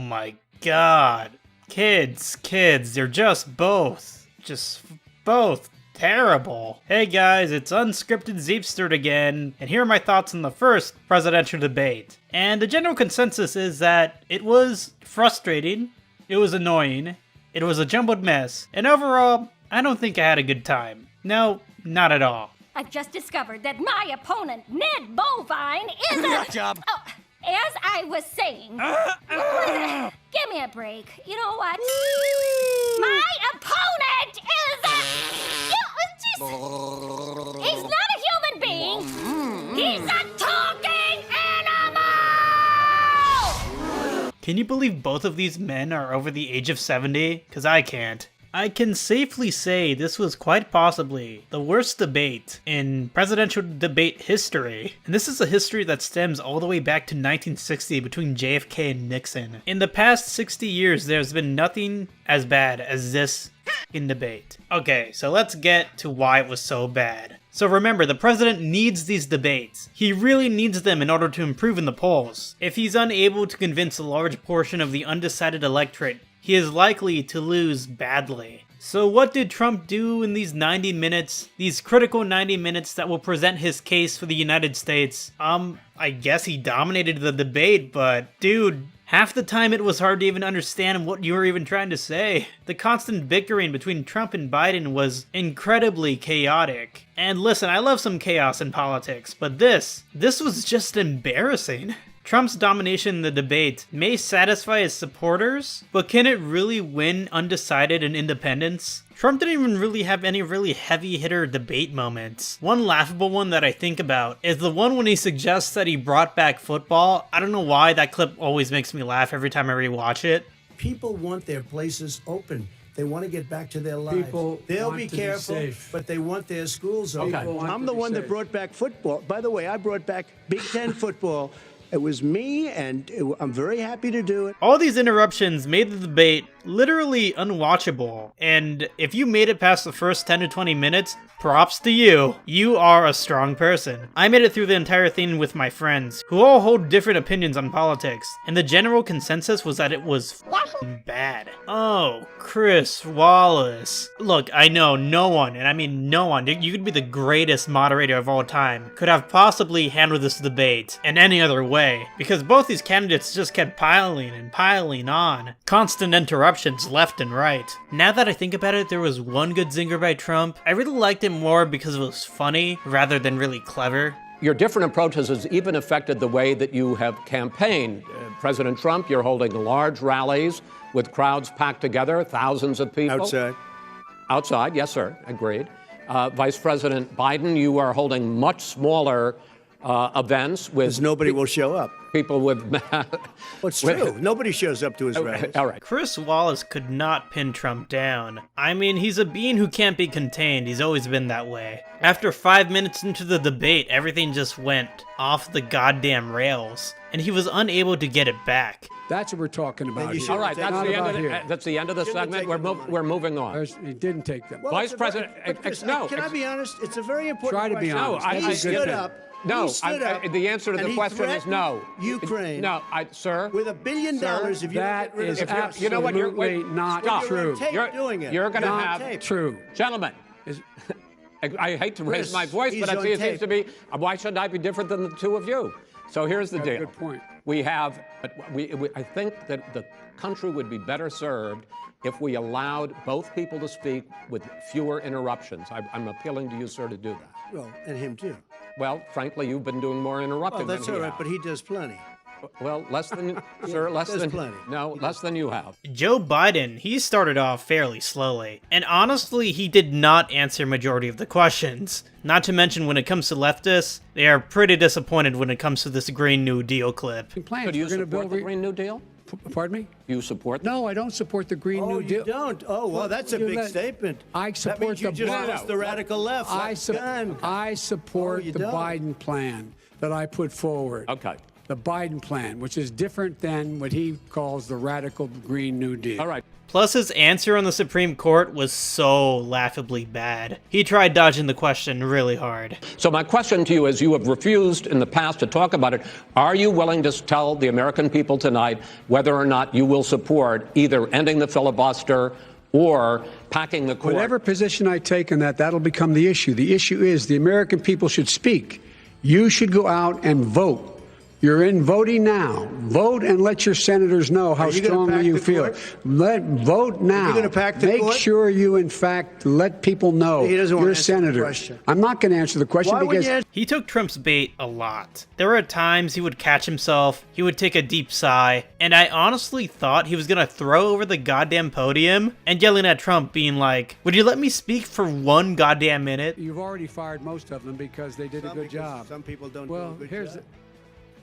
my god. Kids, they're just both terrible. Hey guys, it's Unscripted Zeepsterd again, and here are my thoughts on the first presidential debate. And the general consensus is that it was frustrating, it was annoying, it was a jumbled mess, and overall, I don't think I had a good time. No, not at all. I've just discovered that my opponent, Ned Bovine, is a... Nut job. Oh, as I was saying... Give me a break. You know what? My opponent is a... He's not a human being. He's a talking animal! Can you believe both of these men are over the age of 70? Because I can't. I can safely say this was quite possibly the worst debate in presidential debate history. And this is a history that stems all the way back to 1960 between JFK and Nixon. In the past 60 years, there's been nothing as bad as this in debate. Okay, so let's get to why it was so bad. So remember, the president needs these debates. He really needs them in order to improve in the polls. If he's unable to convince a large portion of the undecided electorate, he is likely to lose badly. So what did Trump do in these 90 minutes? These critical 90 minutes that will present his case for the United States? I guess he dominated the debate, but dude, half the time it was hard to even understand what you were even trying to say. The constant bickering between Trump and Biden was incredibly chaotic. And listen, I love some chaos in politics, but this was just embarrassing. Trump's domination in the debate may satisfy his supporters, but can it really win undecided and independents? Trump didn't even really have any really heavy-hitter debate moments. One laughable one that I think about is the one when he suggests that he brought back football. I don't know why, that clip always makes me laugh every time I rewatch it. People want their places open. They want to get back to their lives. They'll be careful, but they want their schools open. Okay. I'm the one that brought back football. By the way, I brought back Big Ten football. It was me, and I'm very happy to do it. All these interruptions made the debate literally unwatchable, and if you made it past the first 10 to 20 minutes, props to you. You are a strong person. I made it through the entire thing with my friends, who all hold different opinions on politics, and the general consensus was that it was f***ing bad. Oh, Chris Wallace. Look, I know no one, and I mean no one, you could be the greatest moderator of all time, could have possibly handled this debate in any other way, because both these candidates just kept piling and piling on. Constant interruptions left and right. Now that I think about it, there was one good zinger by Trump. I really liked it more because it was funny rather than really clever. Your different approaches has even affected the way that you have campaigned. President Trump, you're holding large rallies with crowds packed together, thousands of people. Outside. Outside, yes, sir, agreed. Vice President Biden, you are holding much smaller events with... Because nobody will show up. People with... Well, it's true. Nobody shows up to his rallies. All right. Chris Wallace could not pin Trump down. I mean, he's a being who can't be contained. He's always been that way. After 5 minutes into the debate, everything just went off the goddamn rails, and he was unable to get it back. That's what we're talking about here. All right, that's the end of the segment. We're moving on. He didn't take them. Well, Vice President, no. Can I be honest? It's a very important Try to be question. honest. He stood up. No, He stood up, the answer to and the he question is no. Ukraine. No, sir. With $1 billion, if you That don't get rid is of the absolutely you know what, not stop. true. doing it. You're going to Not have... tape. True. Gentlemen, I hate to raise Chris, my voice, but he's I see it on seems to be, why shouldn't I be different than the two of you? So here's the deal. Good point. We have, I think that the country would be better served if we allowed both people to speak with fewer interruptions. I'm appealing to you, sir, to do that. Well, and him too. Well, frankly, you've been doing more interrupting Well, that's than all he right, has. but he does plenty. Well, less than, sir, less there's than, plenty. no, less than you have. Joe Biden, he started off fairly slowly, and honestly, he did not answer majority of the questions. Not to mention, when it comes to leftists, they are pretty disappointed when it comes to this Green New Deal clip. So do you support the Green New Deal? Pardon me? You support No, I don't support the Green New Deal. You don't? Oh, well, that's a big statement. I support that means you the just Biden. lost the radical left. I support you the don't. Biden plan that I put forward. Okay. the Biden plan, which is different than what he calls the radical Green New Deal. All right. Plus, his answer on the Supreme Court was so laughably bad. He tried dodging the question really hard. So my question to you is, you have refused in the past to talk about it. Are you willing to tell the American people tonight whether or not you will support either ending the filibuster or packing the court? Whatever position I take on that, that'll become the issue. The issue is the American people should speak. You should go out and vote. You're in voting now. Vote and let your senators know how strongly you feel. Vote now. You're going to pack the court? Make sure you, in fact, let people know He doesn't want you're a to answer the senator. question. I'm not going to answer the question Why would because you answer? He took Trump's bait a lot. There were times he would catch himself, he would take a deep sigh, and I honestly thought he was gonna throw over the goddamn podium and yelling at Trump being like, would you let me speak for 1 goddamn minute? you've already fired most of them because they did a good job. Some people don't Well, do a good here's job.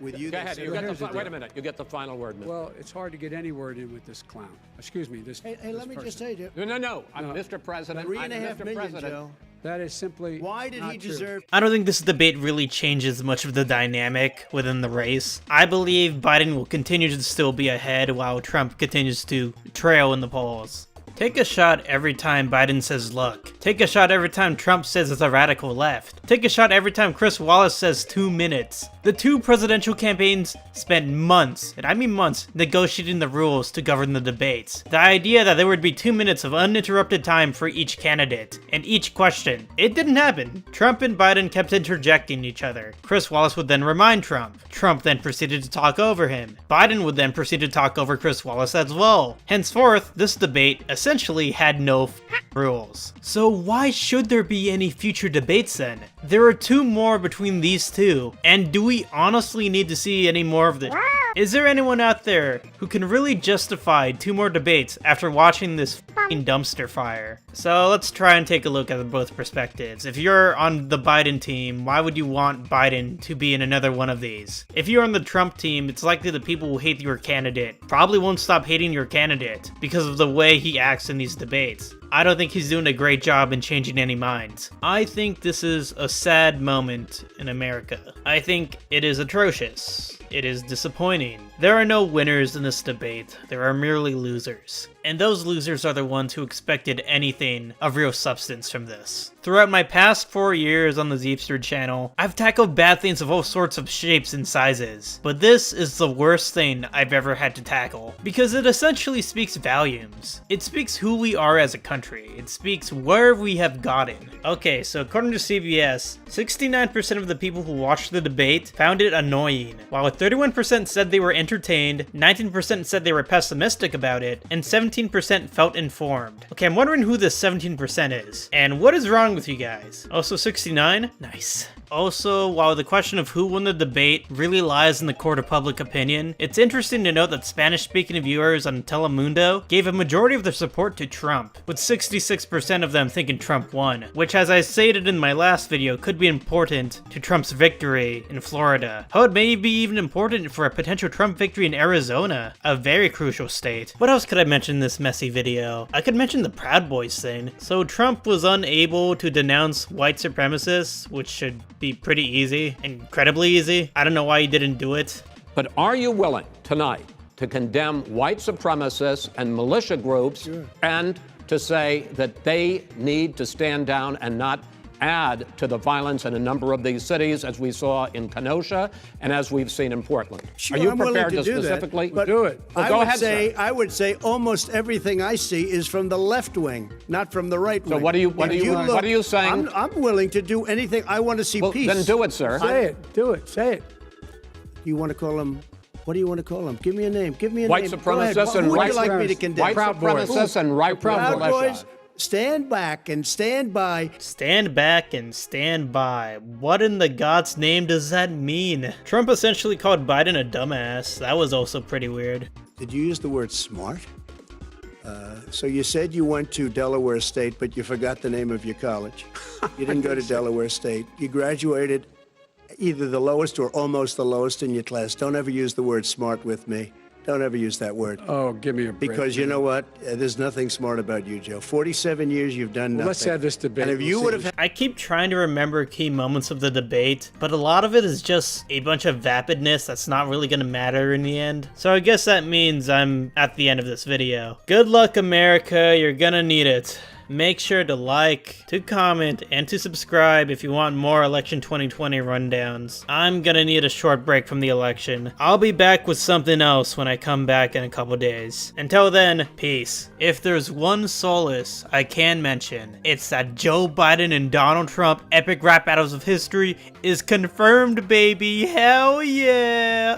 With you, Go they ahead. say- You get here's the the wait a deal. minute. You get the final word. Mr. Well, it's hard to get any word in with this clown. Excuse me, this. Hey, this let me just person. say, No. Mr. President. $3.5 Mr. million, President. Joe. That is simply. Why did not he true. deserve? I don't think this debate really changes much of the dynamic within the race. I believe Biden will continue to still be ahead while Trump continues to trail in the polls. Take a shot every time Biden says look. Take a shot every time Trump says it's a radical left. Take a shot every time Chris Wallace says 2 minutes. The 2 presidential campaigns spent months, and I mean months, negotiating the rules to govern the debates. The idea that there would be 2 minutes of uninterrupted time for each candidate and each question, it didn't happen. Trump and Biden kept interjecting each other. Chris Wallace would then remind Trump. Trump then proceeded to talk over him. Biden would then proceed to talk over Chris Wallace as well. Henceforth, this debate essentially had no rules. So why should there be any future debates then? There are 2 more between these two, and do we honestly need to see any more of this? Is there anyone out there who can really justify 2 more debates after watching this f***ing dumpster fire? So let's try and take a look at both perspectives. If you're on the Biden team, why would you want Biden to be in another one of these? If you're on the Trump team, it's likely the people who hate your candidate probably won't stop hating your candidate because of the way he acts in these debates. I don't think he's doing a great job in changing any minds. I think this is a sad moment in America. I think it is atrocious. It is disappointing. There are no winners in this debate. There are merely losers. And those losers are the ones who expected anything of real substance from this. Throughout my past 4 years on the Basterd channel, I've tackled bad things of all sorts of shapes and sizes, but this is the worst thing I've ever had to tackle, because it essentially speaks volumes. It speaks who we are as a country. It speaks where we have gotten. Okay, so according to CBS, 69% of the people who watched the debate found it annoying, while 31% said they were entertained, 19% said they were pessimistic about it, and 17% felt informed. Okay, I'm wondering who this 17% is, and what is wrong with you guys? Also 69? Nice. Also, while the question of who won the debate really lies in the court of public opinion, it's interesting to note that Spanish-speaking viewers on Telemundo gave a majority of their support to Trump, with 66% of them thinking Trump won, which, as I stated in my last video, could be important to Trump's victory in Florida. How it may be even important for a potential Trump victory in Arizona, a very crucial state. What else could I mention in this messy video? I could mention the Proud Boys thing. So Trump was unable to denounce white supremacists, which should be pretty easy, incredibly easy. I don't know why he didn't do it. But are you willing tonight to condemn white supremacists and militia groups and to say that they need to stand down and not add to the violence in a number of these cities, as we saw in Kenosha and as we've seen in Portland? Sure, are you I'm willing prepared to do specifically that, but do it? Well, I go would ahead, say, sir. I would say almost everything I see is from the left wing, not from the right wing. So what are you saying? I'm willing to do anything. I want to see Well, peace. then do it, sir. Say it. Do it. Say it. You want to call them? What do you want to call them? Give me a name. Give me a White name. Go ahead. supremacists and Who would right you like me to supremacists. condemn? White Proud Boys. supremacists and right Proud militia. Boys, stand back and stand by. Stand back and stand by. What in the God's name does that mean? Trump essentially called Biden a dumbass. That was also pretty weird. Did you use the word smart? So you said you went to Delaware State, but you forgot the name of your college. You didn't go to Delaware State. You graduated either the lowest or almost the lowest in your class. Don't ever use the word smart with me. Don't ever use that word. Oh, give me a break. Because you know what? There's nothing smart about you, Joe. 47 years, you've done nothing. Let's have this debate. And if you would have... I keep trying to remember key moments of the debate, but a lot of it is just a bunch of vapidness that's not really gonna matter in the end. So I guess that means I'm at the end of this video. Good luck, America. You're gonna need it. Make sure to like, to comment, and to subscribe if you want more election 2020 rundowns. I'm gonna need a short break from the election. I'll be back with something else when I come back in a couple days. Until then, peace. If there's one solace I can mention, it's that Joe Biden and Donald Trump epic rap battles of history is confirmed, baby. Hell yeah!